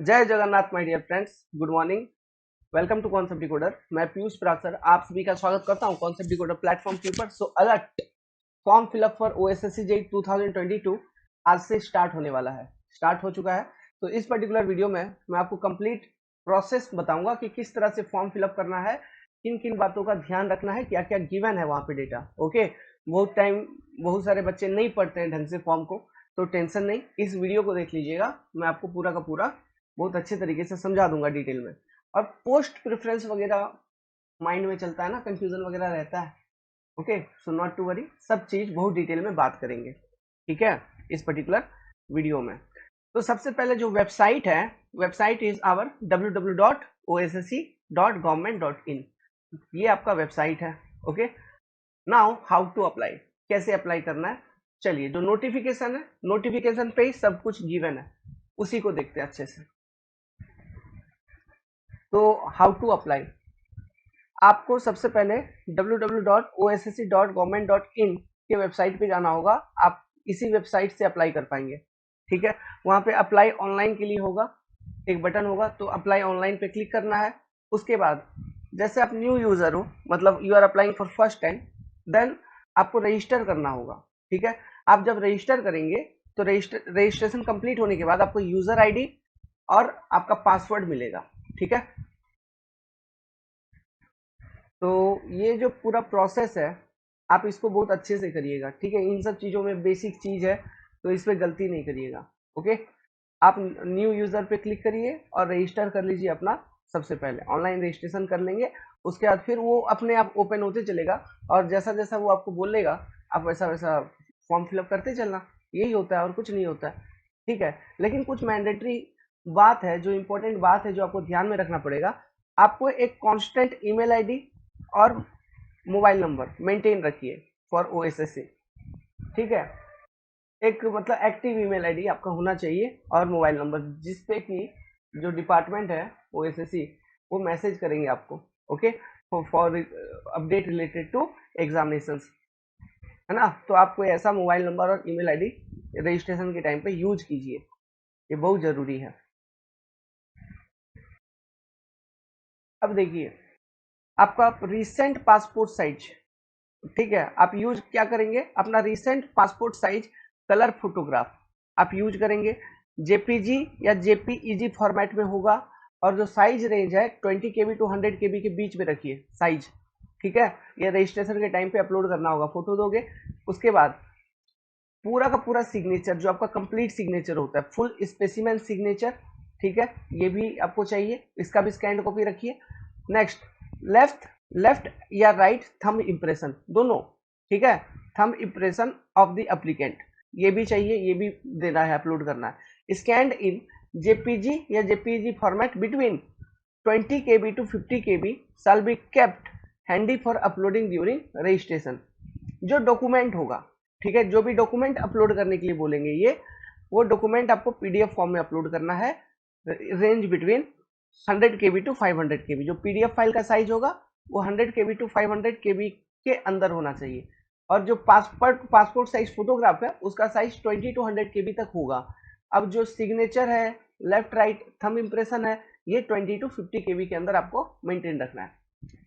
जय Jagannath my dear friends, good morning. Welcome to Concept Decoder. मैं पीयूष पराग sir आप सभी का स्वागत करता हूं कॉन्सेप्ट डिकोडर प्लेटफॉर्म के ऊपर। So alert, form fill up for OSSC JE 2022 आज से स्टार्ट होने वाला है, स्टार्ट हो चुका है। तो इस पर्टिकुलर वीडियो में मैं आपको कंप्लीट प्रोसेस बताऊंगा कि किस तरह से फॉर्म फिलअप करना है, किन किन बातों का ध्यान रखना है, क्या क्या गिवन है वहां पे डेटा। ओके, बहुत सारे बच्चे नहीं पढ़ते हैं ढंग से फॉर्म को, तो टेंशन नहीं, इस वीडियो को देख लीजिएगा। मैं आपको पूरा का पूरा बहुत अच्छे तरीके से समझा दूंगा डिटेल में। और पोस्ट प्रेफरेंस वगैरह माइंड में चलता है ना, कंफ्यूजन वगैरह रहता है। Okay, so not to worry, सब चीज बहुत डिटेल में बात करेंगे, ठीक है, इस पर्टिकुलर वीडियो में। तो सबसे पहले जो वेबसाइट है, वेबसाइट इज आवर www.ossc.government.in। ये आपका वेबसाइट है। Okay, now how to apply, कैसे अप्लाई करना है। चलिए, जो नोटिफिकेशन है, नोटिफिकेशन पे ही सब कुछ गिवन है, उसी को देखते हैं अच्छे से। तो हाउ टू अप्लाई, आपको सबसे पहले www.ossc.government.in के वेबसाइट पे जाना होगा। आप इसी वेबसाइट से अप्लाई कर पाएंगे, ठीक है। वहां पे अप्लाई ऑनलाइन के लिए होगा, एक बटन होगा, तो अप्लाई ऑनलाइन पे क्लिक करना है। उसके बाद जैसे आप न्यू यूजर हो, मतलब you are applying for first time, then आपको रजिस्टर करना होगा, ठीक है। आप जब रजिस्टर करेंगे तो रजिस्ट्रेशन कंप्लीट होने के बाद आपको यूजर आईडी और आपका पासवर्ड मिलेगा, ठीक है। तो ये जो पूरा प्रोसेस है, आप इसको बहुत अच्छे से करिएगा, ठीक है। इन सब चीज़ों में बेसिक चीज़ है, तो इस पे गलती नहीं करिएगा। ओके, आप न्यू यूज़र पे क्लिक करिए और रजिस्टर कर लीजिए अपना। सबसे पहले ऑनलाइन रजिस्ट्रेशन कर लेंगे, उसके बाद फिर वो अपने आप ओपन होते चलेगा, और जैसा जैसा वो आपको बोलेगा आप वैसा वैसा फॉर्म फिलअप करते चलना। यही होता है और कुछ नहीं होता है, ठीक है। लेकिन कुछ मैंडेटरी बात है, जो इंपॉर्टेंट बात है, जो आपको ध्यान में रखना पड़ेगा। आपको एक कांस्टेंट ईमेल आईडी और मोबाइल नंबर मेंटेन रखिए फॉर ओएसएससी, ठीक है। एक मतलब एक्टिव ईमेल आईडी आपका होना चाहिए और मोबाइल नंबर, जिसपे कि जो डिपार्टमेंट है ओएसएससी वो मैसेज करेंगे आपको। Okay, for update related to examinations, है ना। तो आप कोई ऐसा मोबाइल नंबर और ईमेल आईडी रजिस्ट्रेशन के टाइम पे यूज कीजिए, ये बहुत जरूरी है। अब देखिए, आपका रिसेंट पासपोर्ट साइज, ठीक है, आप यूज क्या करेंगे, अपना recent passport size colour photograph आप यूज करेंगे। जेपीजी या जेपीईजी फॉर्मेट में होगा, और जो साइज रेंज है 20 KB टू 100 KB के बीच में रखिए साइज, ठीक है। ये रजिस्ट्रेशन के टाइम पे अपलोड करना होगा, फोटो दोगे। उसके बाद पूरा का पूरा सिग्नेचर, जो आपका कंप्लीट सिग्नेचर होता है, फुल स्पेसिमेन सिग्नेचर, ठीक है, ये भी आपको चाहिए, इसका भी स्कैन कॉपी रखिए। नेक्स्ट, लेफ्ट लेफ्ट या राइट थंब इम्प्रेशन दोनों, ठीक है, thumb impression of the applicant, ये भी चाहिए, ये भी देना है, अपलोड करना है। स्कैंड इन जेपीजी या JPG format between 20 KB to 50 KB shall be kept handy for uploading during registration। जो डॉक्यूमेंट होगा, ठीक है, जो भी डॉक्यूमेंट अपलोड करने के लिए बोलेंगे ये, वो डॉक्यूमेंट आपको पीडीएफ फॉर्म में अपलोड करना है। Range between 100 KB to 500 KB, जो पीडीएफ फाइल का साइज होगा वो 100 KB टू 500 KB के अंदर होना चाहिए। और जो पासपोर्ट साइज फोटोग्राफ है उसका साइज 20 to 100 KB तक होगा। अब जो सिग्नेचर है, लेफ्ट राइट थंब इम्प्रेशन है, ये 20 to 50 KB के अंदर आपको मेंटेन रखना है।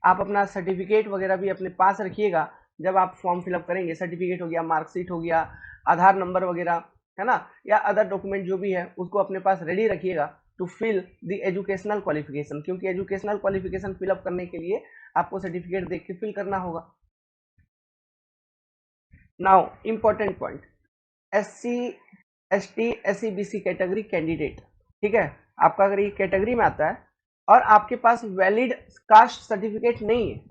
आप अपना सर्टिफिकेट वगैरह भी अपने पास रखिएगा, जब आप फॉर्म फिलअप करेंगे। सर्टिफिकेट हो गया, मार्कशीट हो गया, आधार नंबर वगैरह, है ना, या अदर डॉक्यूमेंट जो भी है उसको अपने पास रेडी रखिएगा to fill the educational qualification, क्योंकि एजुकेशनल क्वालिफिकेशन फिलअप करने के लिए आपको सर्टिफिकेट देख के फिल करना होगा। Now important point, SC ST SC BC category candidate, ठीक है, आपका अगर ये कैटेगरी में आता है और आपके पास वैलिड कास्ट सर्टिफिकेट नहीं है,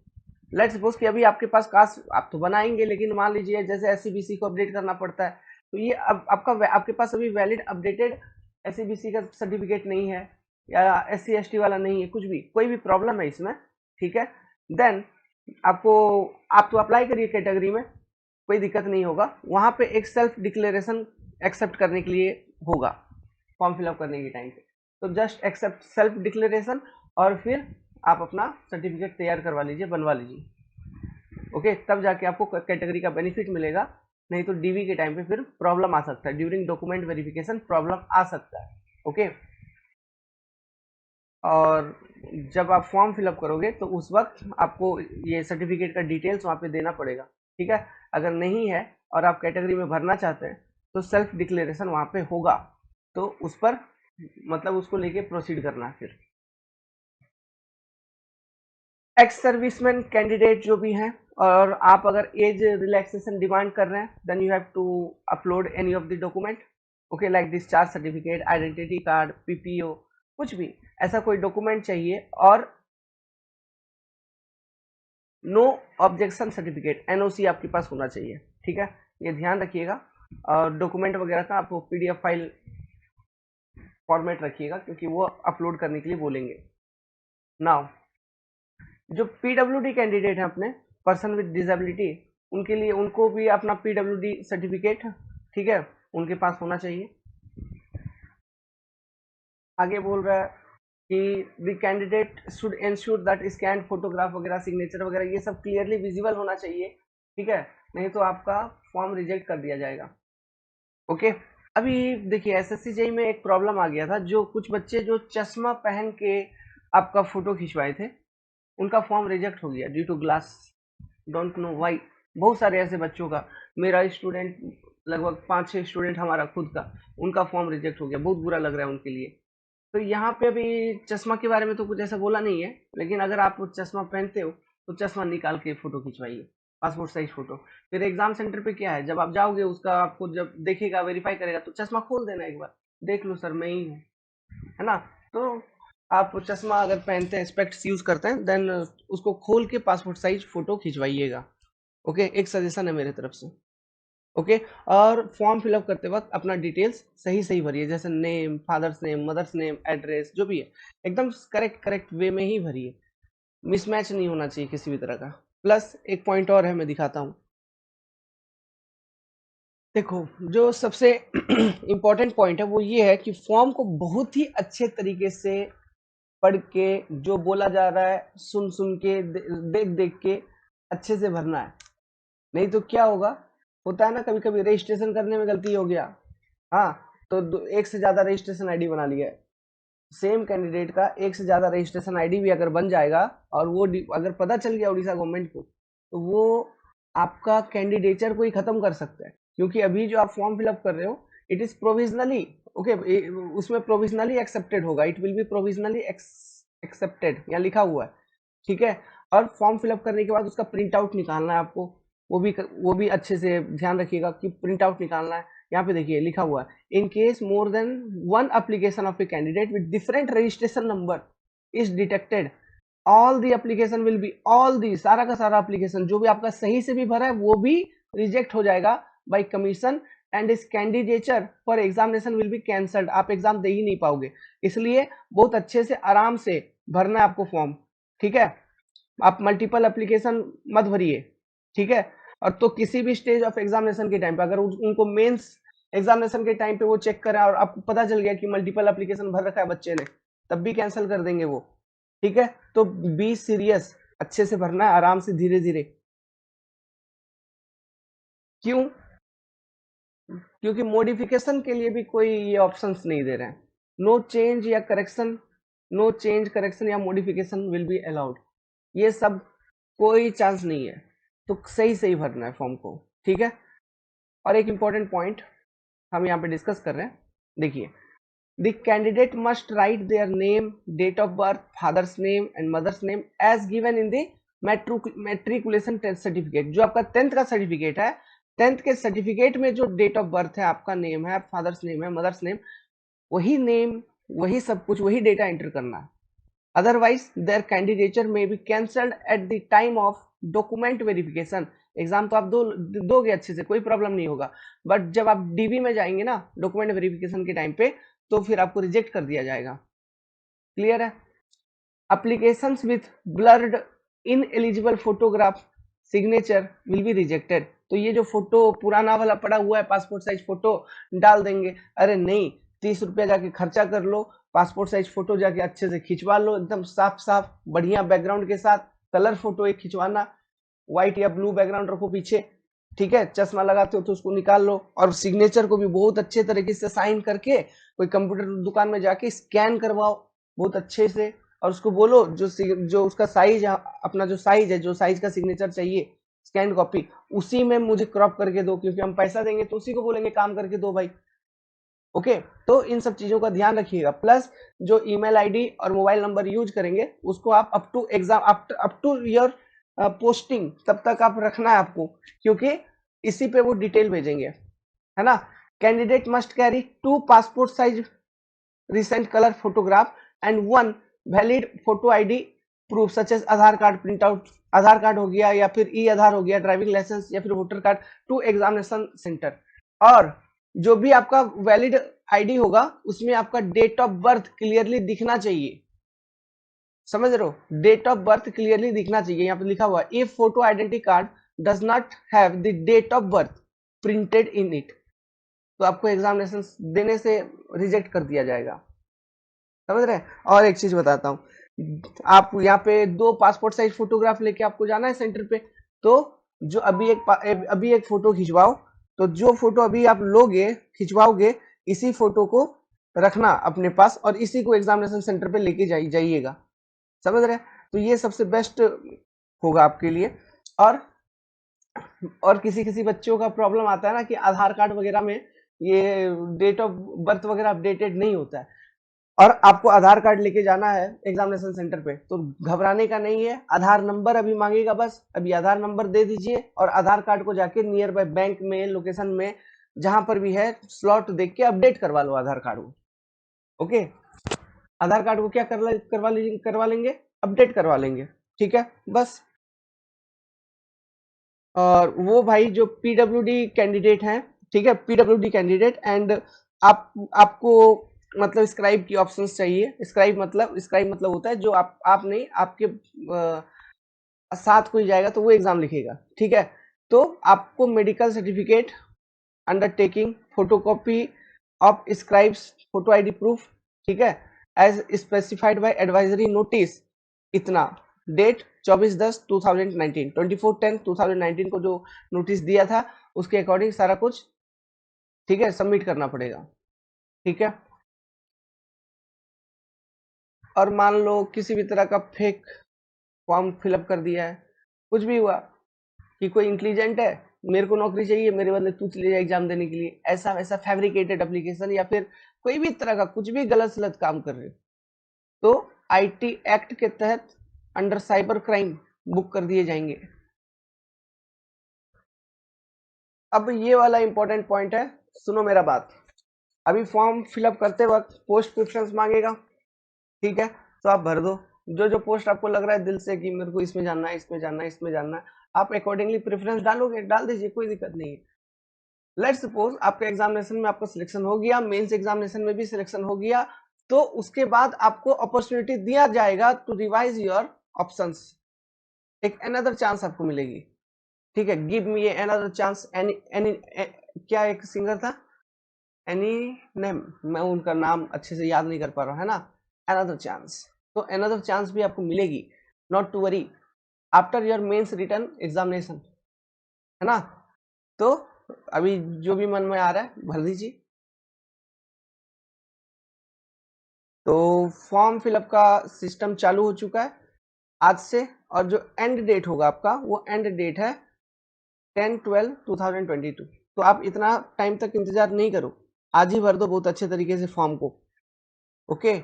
लेट्स सपोज कि अभी आपके पास कास्ट आप तो बनाएंगे, लेकिन मान लीजिए जैसे SC BC को अपडेट करना पड़ता है, तो ये अब आपके पास अभी वैलिड अपडेटेड SC BC का सर्टिफिकेट नहीं है, या SC ST वाला नहीं है, कुछ भी कोई भी प्रॉब्लम है इसमें, ठीक है, देन आपको, आप तो अप्लाई करिए कैटेगरी में, कोई दिक्कत नहीं होगा। वहां पे एक सेल्फ डिक्लेरेशन एक्सेप्ट करने के लिए होगा फॉर्म फिलअप करने के टाइम पे, तो जस्ट एक्सेप्ट सेल्फ डिक्लेरेशन, और फिर आप अपना सर्टिफिकेट तैयार करवा लीजिए, बनवा लीजिए। ओके, तब जाके आपको कैटेगरी का बेनिफिट मिलेगा, नहीं तो डीवी के टाइम पे फिर प्रॉब्लम आ सकता है, ड्यूरिंग डॉक्यूमेंट वेरिफिकेशन प्रॉब्लम आ सकता है। ओके, और जब आप फॉर्म फिलअप करोगे तो उस वक्त आपको ये सर्टिफिकेट का डिटेल्स वहाँ पे देना पड़ेगा, ठीक है। अगर नहीं है और आप कैटेगरी में भरना चाहते हैं तो सेल्फ डिक्लेरेशन वहाँ पे होगा, तो उस पर मतलब उसको लेके प्रोसीड करना है। फिर एक्स सर्विसमैन कैंडिडेट जो भी हैं, और आप अगर एज रिलैक्सेशन डिमांड कर रहे हैं, then you have to upload any of the document, okay, like discharge certificate, identity card, PPO, कुछ भी ऐसा कोई डॉक्यूमेंट चाहिए। और नो ऑब्जेक्शन सर्टिफिकेट, एनओसी आपके पास होना चाहिए, ठीक है, ये ध्यान रखिएगा। और डॉक्यूमेंट वगैरह का आपको पीडीएफ फाइल फॉर्मेट रखिएगा, क्योंकि वो अपलोड करने के लिए बोलेंगे। नाउ जो पीडब्ल्यूडी कैंडिडेट है अपने, पर्सन विद डिसेबिलिटी, उनके लिए उनको भी अपना पीडब्ल्यूडी सर्टिफिकेट, ठीक है, उनके पास होना चाहिए। आगे बोल रहा है कि the candidate should ensure that scan photograph वगैरह, सिग्नेचर वगैरह, ये सब क्लियरली विजिबल होना चाहिए, ठीक है, नहीं तो आपका फॉर्म रिजेक्ट कर दिया जाएगा। ओके, अभी देखिए एसएससी जेई में एक प्रॉब्लम आ गया था, जो कुछ बच्चे जो चश्मा पहन के आपका फोटो खिंचवाए थे, उनका फॉर्म रिजेक्ट हो गया due to glass, don't know why. बहुत सारे ऐसे बच्चों का, मेरा स्टूडेंट, लगभग 5-6 स्टूडेंट हमारा खुद का, उनका फॉर्म रिजेक्ट हो गया, बहुत बुरा लग रहा है उनके लिए। तो यहाँ पे अभी चश्मा के बारे में तो कुछ ऐसा बोला नहीं है, लेकिन अगर आप चश्मा पहनते हो तो चश्मा निकाल के फोटो खिंचवाइए, पासपोर्ट साइज फोटो। फिर एग्जाम सेंटर पे क्या है, जब आप जाओगे उसका आपको जब देखेगा, वेरीफाई करेगा, तो चश्मा खोल देना एक बार, देख लो सर मैं ही हूँ, है ना। तो आप चश्मा अगर पहनते हैं, स्पेक्ट्स यूज करते हैं, देन उसको खोल के पासपोर्ट साइज फोटो खिंचवाइएगा, ओके, एक सजेशन है मेरे तरफ से, ओके। और फॉर्म फिलअप करते वक्त अपना डिटेल्स सही सही भरिए, जैसे name, father's name, mother's name, address, जो भी है एकदम करेक्ट करेक्ट वे में ही भरिए, मिसमैच नहीं होना चाहिए किसी भी तरह का। प्लस एक पॉइंट और है, मैं दिखाता हूँ। देखो, जो सबसे इम्पोर्टेंट पॉइंट है वो ये है कि फॉर्म को बहुत ही अच्छे तरीके से पढ़ के, जो बोला जा रहा है सुन सुन के, देख देख के अच्छे से भरना है। नहीं तो क्या होगा, होता है ना कभी कभी रजिस्ट्रेशन करने में गलती हो गया, हाँ, तो एक से ज्यादा रजिस्ट्रेशन आईडी बना लिया है। सेम कैंडिडेट का एक से ज्यादा रजिस्ट्रेशन आईडी भी अगर बन जाएगा, और वो अगर पता चल गया उड़ीसा गवर्नमेंट को, तो वो आपका कैंडिडेचर को ही खत्म कर सकता है। क्योंकि अभी जो आप फॉर्म फिलअप कर रहे हो, इट इज प्रोविजनली, ओके, उसमें प्रोविजनली एक्सेप्टेड होगा, it will be provisionally accepted, यहाँ लिखा हुआ है, ठीक है। और फॉर्म फिलअप करने के बाद उसका प्रिंट आउट निकालना है आपको, वो भी अच्छे से ध्यान रखिएगा कि प्रिंट आउट निकालना है। यहाँ पे देखिए लिखा हुआ है, in case more than one application of a candidate with different registration number is detected, all the application will be, all the, सारा का सारा एप्लीकेशन जो भी आपका सही से भी भरा है वो भी रिजेक्ट हो जाएगा बाय कमीशन, एंड इस candidature for examination will be cancelled, आप एग्जाम दे ही नहीं पाओगे। इसलिए बहुत अच्छे से आराम से भरना है आपको फॉर्म, ठीक है। आप मल्टीपल एप्लीकेशन मत भरिए, ठीक है। और तो किसी भी स्टेज ऑफ एग्जामिनेशन के टाइम पे, अगर उनको मेंस एग्जामिनेशन के टाइम पे वो चेक करें और आपको पता चल गया कि मल्टीपल एप्लीकेशन भर रखा है बच्चे ने, तब भी कैंसिल कर देंगे वो, ठीक है। तो बी सीरियस, अच्छे से भरना है, आराम से, धीरे धीरे। क्यों? क्योंकि मॉडिफिकेशन के लिए भी कोई ये ऑप्शंस नहीं दे रहे हैं, नो चेंज या करेक्शन, नो चेंज, करेक्शन या मॉडिफिकेशन विल बी अलाउड, ये सब कोई चांस नहीं है। तो सही सही भरना है फॉर्म को, ठीक है। और एक इंपॉर्टेंट पॉइंट हम यहाँ पे डिस्कस कर रहे हैं, देखिए, the candidate must write their name, date of birth, father's name and mother's name as given in the matriculation test certificate. जो आपका 10th का सर्टिफिकेट है, 10th के सर्टिफिकेट में जो डेट ऑफ बर्थ है, आपका नेम है, फादर्स नेम है, मदर्स नेम, वही नेम, वही सब कुछ, वही डेटा एंटर करना है। अदरवाइज देयर कैंडिडेचर में be cancelled at the time of document verification. Exam तो आप दोगे अच्छे से, कोई प्रॉब्लम नहीं होगा, बट जब आप डीबी में जाएंगे ना, डॉक्यूमेंट वेरिफिकेशन के टाइम पे, तो फिर आपको रिजेक्ट कर दिया जाएगा। क्लियर है? Applications with blurred in eligible photograph signature will be rejected. तो ये जो फोटो पुराना वाला पड़ा हुआ है, पासपोर्ट साइज फोटो डाल देंगे, अरे नहीं, 30 रुपया जाके खर्चा कर लो, पासपोर्ट साइज फोटो जाके अच्छे से खिंचवा लो, एकदम साफ साफ बढ़िया बैकग्राउंड के साथ, कलर फोटो एक खिंचवाना, व्हाइट या ब्लू बैकग्राउंड रखो पीछे, ठीक है। चश्मा लगाते हो तो उसको निकाल लो, और सिग्नेचर को भी बहुत अच्छे तरीके से साइन करके कोई कंप्यूटर दुकान में जाके स्कैन करवाओ, बहुत अच्छे से, और उसको बोलो जो उसका साइज, अपना जो साइज है, जो साइज का सिग्नेचर चाहिए स्कैन कॉपी, उसी में मुझे क्रॉप करके दो, क्योंकि हम पैसा देंगे तो उसी को बोलेंगे काम करके दो भाई। ओके, तो इन सब चीजों का ध्यान रखिएगा। प्लस जो ईमेल आईडी और मोबाइल नंबर यूज करेंगे उसको आप up to exam, up to your posting तब तक आप रखना है आपको, क्योंकि इसी पे वो डिटेल भेजेंगे, है ना। Candidate must carry 2 passport size recent color photograph and one valid photo ID proof such as Aadhaar card print out, Aadhaar card हो गया या फिर ई आधार हो गया, ड्राइविंग लाइसेंस या फिर voter card, to examination centre. और जो भी आपका वैलिड आईडी होगा उसमें आपका डेट ऑफ बर्थ क्लियरली दिखना चाहिए, समझ रहे हो, डेट ऑफ बर्थ क्लियरली दिखना चाहिए। यहाँ पे लिखा हुआ है if photo identity card does not have the date of birth printed in it, तो आपको एग्जामिनेशन देने से रिजेक्ट कर दिया जाएगा, समझ रहे हैं। और एक चीज बताता हूँ, आप यहाँ पे 2 पासपोर्ट साइज फोटोग्राफ लेके आपको जाना है सेंटर पे, तो जो अभी एक फोटो खिंचवाओ, तो जो फोटो अभी आप लोगे खिंचवाओगे इसी फोटो को रखना अपने पास और इसी को एग्जामिनेशन सेंटर पे लेके जाइएगा, समझ रहे हैं। तो ये सबसे बेस्ट होगा आपके लिए। और किसी किसी बच्चों का प्रॉब्लम आता है ना कि आधार कार्ड वगैरह में ये डेट ऑफ बर्थ वगैरह अपडेटेड नहीं होता है, और आपको आधार कार्ड लेके जाना है एग्जामिनेशन सेंटर पे, तो घबराने का नहीं है। आधार नंबर अभी मांगेगा, बस अभी आधार नंबर दे दीजिए और आधार कार्ड को जाके नियर बाय बैंक में, लोकेशन में, जहां पर भी है स्लॉट देख के अपडेट करवा लो आधार कार्ड को। ओके, आधार कार्ड को क्या करवा लेंगे, अपडेट करवा लेंगे, ठीक है बस। और वो भाई जो पीडब्ल्यूडी कैंडिडेट हैं, ठीक है, पीडब्ल्यूडी कैंडिडेट एंड आपको मतलब स्क्राइब की ऑप्शंस चाहिए। स्क्राइब मतलब होता है जो आप नहीं, आपके साथ कोई जाएगा तो वो एग्जाम लिखेगा, ठीक है। तो आपको medical certificate, undertaking, photocopy of scribe's photo ID proof, ठीक है, as specified by advisory notice, इतना डेट 24/10/2019, 24/10/2019 को जो नोटिस दिया था उसके अकॉर्डिंग सारा कुछ, ठीक है, सबमिट करना पड़ेगा, ठीक है। और मान लो किसी भी तरह का फेक फॉर्म फिलअप कर दिया है, कुछ भी हुआ कि कोई इंटेलिजेंट है, मेरे को नौकरी चाहिए, मेरे बदले तू चले जाए एग्जाम देने के लिए, ऐसा वैसा फैब्रिकेटेड एप्लीकेशन या फिर कोई भी तरह का कुछ भी गलत सलत काम कर रहे हो, तो आईटी एक्ट के तहत अंडर साइबर क्राइम बुक कर दिए जाएंगे। अब ये वाला इंपॉर्टेंट पॉइंट है, सुनो मेरा बात। अभी फॉर्म फिलअप करते वक्त पोस्ट प्रेफरेंस मांगेगा, ठीक है, तो आप भर दो जो जो पोस्ट आपको लग रहा है दिल से कि मेरे को इसमें जानना है, इसमें जानना है, इसमें जानना है, आप अकॉर्डिंगली प्रेफरेंस डालोगे, डाल दीजिए, कोई दिक्कत नहीं है। लेट्स सपोज आपका एग्जामिनेशन में आपका सिलेक्शन हो गया, मेंस एग्जामिनेशन में भी सिलेक्शन हो गया, तो उसके बाद आपको अपॉर्चुनिटी दिया जाएगा टू रिवाइज योर ऑप्शंस, एक अनदर चांस आपको मिलेगी, ठीक है। Give me another chance, any any क्या एक सिंगर था, एनी नेम, मैं उनका नाम अच्छे से याद नहीं कर पा रहा हूँ, है ना, अनदर चांस, तो अनदर चांस भी आपको मिलेगी, not to worry, after your mains written examination, है ना। तो अभी जो भी मन में आ रहा है भर दीजिए। तो फॉर्म फिलअप का सिस्टम चालू हो चुका है आज से, और जो एंड डेट होगा आपका, वो एंड डेट है 10/12/2022। तो आप इतना टाइम तक इंतजार नहीं करो, आज ही भर दो बहुत अच्छे तरीके से फॉर्म को, ओके।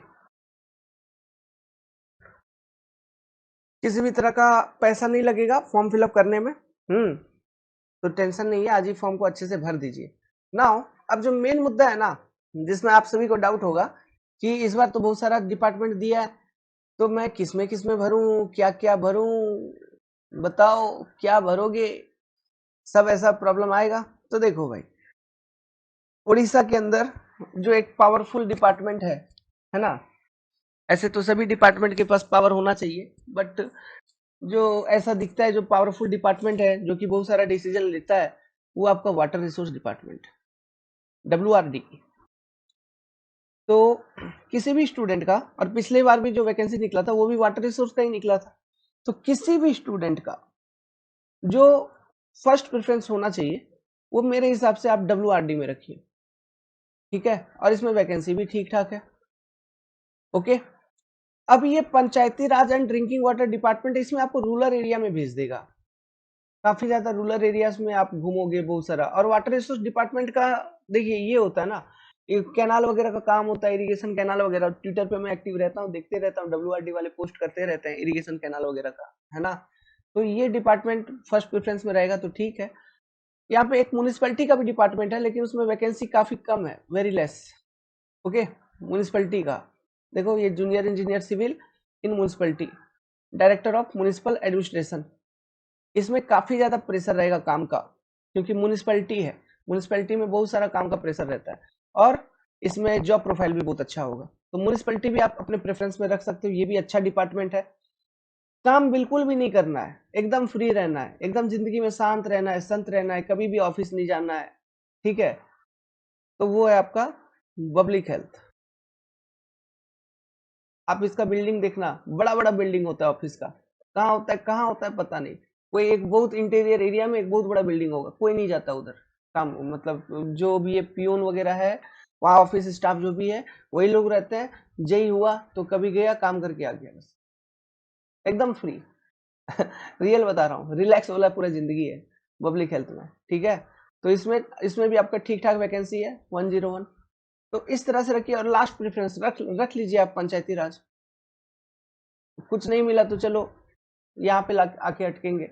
किसी भी तरह का पैसा नहीं लगेगा फॉर्म फिलअप करने में, तो टेंशन नहीं है, आज ही फॉर्म को अच्छे से भर दीजिए। नाउ अब जो मेन मुद्दा है ना, जिसमें आप सभी को डाउट होगा कि इस बार तो बहुत सारा डिपार्टमेंट दिया है, तो मैं किसमें भरूं, क्या क्या भरूं, बताओ क्या भरोगे, सब ऐसा प्रॉब्लम आएगा। तो देखो भाई, उड़ीसा के अंदर जो एक पावरफुल डिपार्टमेंट है ना, ऐसे तो सभी डिपार्टमेंट के पास पावर होना चाहिए, बट जो ऐसा दिखता है जो पावरफुल डिपार्टमेंट है जो कि बहुत सारा डिसीजन लेता है, वो आपका वाटर रिसोर्स डिपार्टमेंट, WRD। तो किसी भी स्टूडेंट का, और पिछले बार भी जो वैकेंसी निकला था वो भी वाटर रिसोर्स का ही निकला था, तो किसी भी स्टूडेंट का जो फर्स्ट प्रेफरेंस होना चाहिए वो मेरे हिसाब से आप WRD में रखिए, ठीक है, और इसमें वैकेंसी भी ठीक ठाक है, ओके। अब ये पंचायती Raj and drinking water department, इसमें आपको रूरल एरिया में भेज देगा, काफी ज्यादा रूरल एरियाज में आप घूमोगे बहुत सारा। और वाटर रिसोर्स डिपार्टमेंट का देखिए ये होता है ना, ये कैनाल वगैरह का काम होता है, इरिगेशन कैनाल वगैरह। ट्विटर पे मैं एक्टिव रहता हूँ, देखते रहता हूँ, WRD वाले पोस्ट करते रहते हैं इरिगेशन कैनाल वगैरह का, है ना। तो ये डिपार्टमेंट फर्स्ट प्रेफरेंस में रहेगा तो ठीक है। यहाँ पे एक म्यूनिसिपैलिटी का भी डिपार्टमेंट है, लेकिन उसमें वैकेंसी काफी कम है, वेरी लेस। ओके, म्यूनिसिपैलिटी का देखो, ये junior engineer civil in municipality, director of municipal administration, इसमें काफी ज्यादा प्रेशर रहेगा काम का, क्योंकि म्यूनिसिपैलिटी है, म्यूनिसिपैलिटी में बहुत सारा काम का प्रेशर रहता है। और इसमें जॉब प्रोफाइल भी बहुत अच्छा होगा, तो म्यूनिसिपैलिटी भी आप अपने प्रेफरेंस में रख सकते हो। ये भी अच्छा डिपार्टमेंट है। काम बिल्कुल भी नहीं करना है, एकदम फ्री रहना है, एकदम जिंदगी में शांत रहना है, संत रहना है, कभी भी ऑफिस नहीं जाना है, ठीक है। तो वो है आपका पब्लिक हेल्थ। आप इसका बिल्डिंग देखना, बड़ा बड़ा बिल्डिंग होता है ऑफिस का, कहाँ होता है कहाँ होता है पता नहीं। कोई एक बहुत इंटीरियर एरिया में एक बहुत बड़ा बिल्डिंग होगा, कोई नहीं जाता उधर काम, मतलब जो भी ये पियून वगैरह है, वहाँ ऑफिस स्टाफ जो भी है वही लोग रहते हैं। जय हुआ तो कभी गया काम करके आ गया, बस एकदम फ्री। रियल बता रहा हूँ, रिलैक्स वाला पूरा जिंदगी है पब्लिक हेल्थ में, ठीक है। तो इसमें इसमें भी आपका ठीक ठाक वैकेंसी है 101। तो इस तरह से रखिए। और लास्ट प्रेफरेंस रख लीजिए आप पंचायती राज। कुछ नहीं मिला तो चलो यहाँ पे आके अटकेंगे,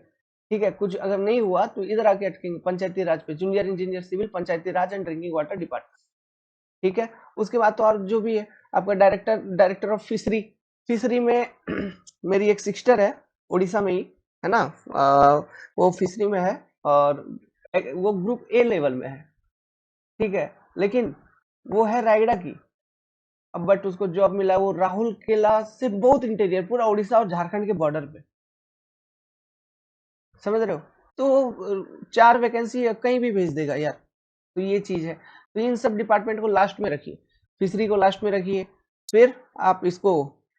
ठीक है। कुछ अगर नहीं हुआ तो इधर आके अटकेंगे पंचायती राज पे, junior engineer civil Panchayati Raj and drinking water department, ठीक है। उसके बाद तो और जो भी है आपका डायरेक्टर ऑफ फिशरी, फिशरी में मेरी एक सिस्टर है, उड़ीसा में ही, है ना। वो फिशरी में है, और वो ग्रुप ए लेवल में है, ठीक है। लेकिन वो है रायगढ़ की। अब बट उसको जॉब मिला है वो राहुल केला से बहुत इंटीरियर, पूरा उड़ीसा और झारखंड के बॉर्डर पे, समझ रहे हो। तो 4 वैकेंसी कहीं भी भेज देगा यार। तो ये चीज है। तो इन सब डिपार्टमेंट को लास्ट में रखिए, फिशरी को लास्ट में रखिए। फिर आप इसको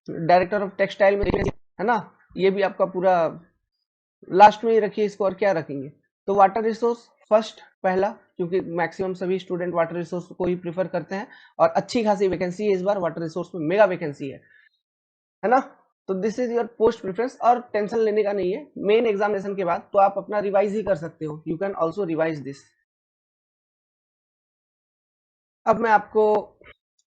डायरेक्टर ऑफ टेक्सटाइल में रखिए, है ना। ये भी आपका पूरा लास्ट में ही रखिए इसको। और क्या रखेंगे, तो वाटर रिसोर्स फर्स्ट पहला, क्योंकि मैक्सिमम सभी स्टूडेंट वाटर रिसोर्स को ही प्रीफर करते हैं। और अच्छी खासी वैकेंसी है इस बार वाटर रिसोर्स में, मेगा वैकेंसी है ना। तो this is your post preference, और टेंशन लेने का नहीं है। मेन एग्जामिनेशन के बाद तो आप अपना रिवाइज ही कर सकते हो, you can also revise this. अब मैं आपको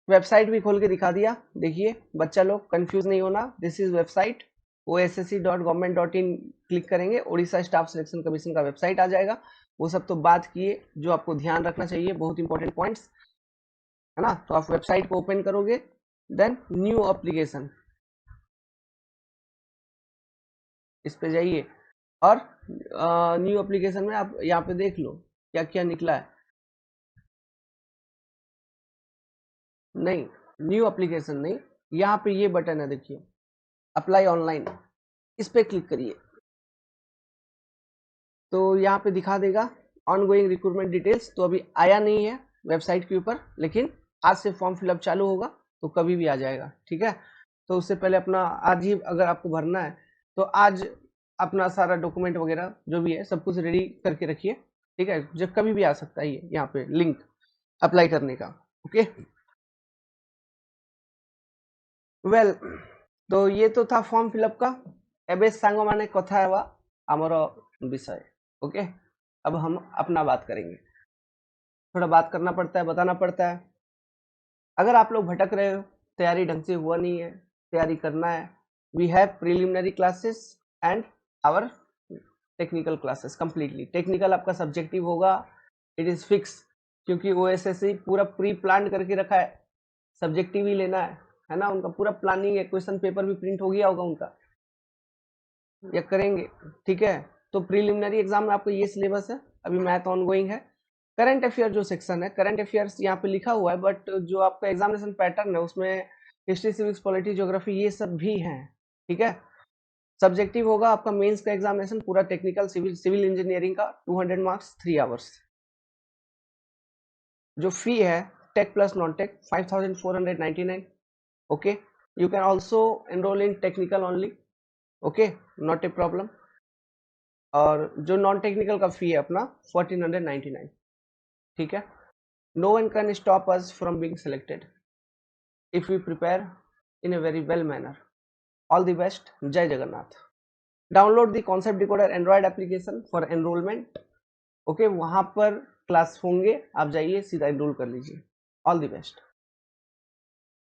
वेबसाइट भी खोल के दिखा दिया, देखिए बच्चा लोग कंफ्यूज नहीं होना। This is website ossc.government.in, click करेंगे, उड़ीसा स्टाफ सिलेक्शन कमीशन का वेबसाइट आ जाएगा। वो सब तो बात किए, जो आपको ध्यान रखना चाहिए बहुत इंपॉर्टेंट पॉइंट्स, है ना। तो आप वेबसाइट को ओपन करोगे, देन न्यू एप्लीकेशन, इस पे जाइए। और न्यू एप्लीकेशन में आप यहाँ पे देख लो क्या क्या निकला है। नहीं, न्यू एप्लीकेशन नहीं, यहाँ पे ये बटन है देखिए, अप्लाई ऑनलाइन, इस पे क्लिक करिए। तो यहाँ पे दिखा देगा ऑन गोइंग रिक्रूटमेंट डिटेल्स। तो अभी आया नहीं है वेबसाइट के ऊपर, लेकिन आज से फॉर्म फिलअप चालू होगा, तो कभी भी आ जाएगा, ठीक है। तो उससे पहले अपना आज ही अगर आपको भरना है, तो आज अपना सारा डॉक्यूमेंट वगैरह जो भी है सब कुछ रेडी करके रखिए, ठीक है। जब कभी भी आ सकता है ये यहाँ पे लिंक अप्लाई करने का, ओके। वेल, तो ये तो था फॉर्म फिलअप का। एबे सांगो माने कथा है आमर विषय, ओके। अब हम अपना बात करेंगे, थोड़ा बात करना पड़ता है, बताना पड़ता है। अगर आप लोग भटक रहे हो, तैयारी ढंग से हुआ नहीं है, तैयारी करना है, we have preliminary classes and our technical classes completely. Technical आपका सब्जेक्टिव होगा, इट इज फिक्स, क्योंकि ओएसएससी पूरा प्री प्लान करके रखा है, सब्जेक्टिव ही लेना है ना। उनका पूरा प्लानिंग है, क्वेश्चन पेपर भी प्रिंट हो गया होगा उनका, या करेंगे, ठीक है। तो प्रीलिमिनरी एग्जाम में आपको ये सिलेबस है, अभी मैथ ऑन गोइंग है। करंट अफेयर जो सेक्शन है, करंट अफेयर्स यहाँ पे लिखा हुआ है, बट जो आपका एग्जामिनेशन पैटर्न है उसमें हिस्ट्री सिविक्स पॉलिटी ज्योग्राफी ये सब भी हैं, ठीक है। सब्जेक्टिव होगा आपका मेंस का एग्जामिनेशन पूरा टेक्निकल सिविल इंजीनियरिंग का 200 मार्क्स 3 आवर्स। जो फी है tech plus non tech 5499, okay. You can also enrol in technical only, okay, not a problem. और जो नॉन टेक्निकल का फी है अपना 1499, ठीक है। No one can stop us from being selected if we prepare in a very well manner, all the best, जय Jagannath. Download the concept decoder Android application for enrolment. Okay, वहां पर क्लास होंगे, आप जाइए सीधा एनरोल कर लीजिए। All the best.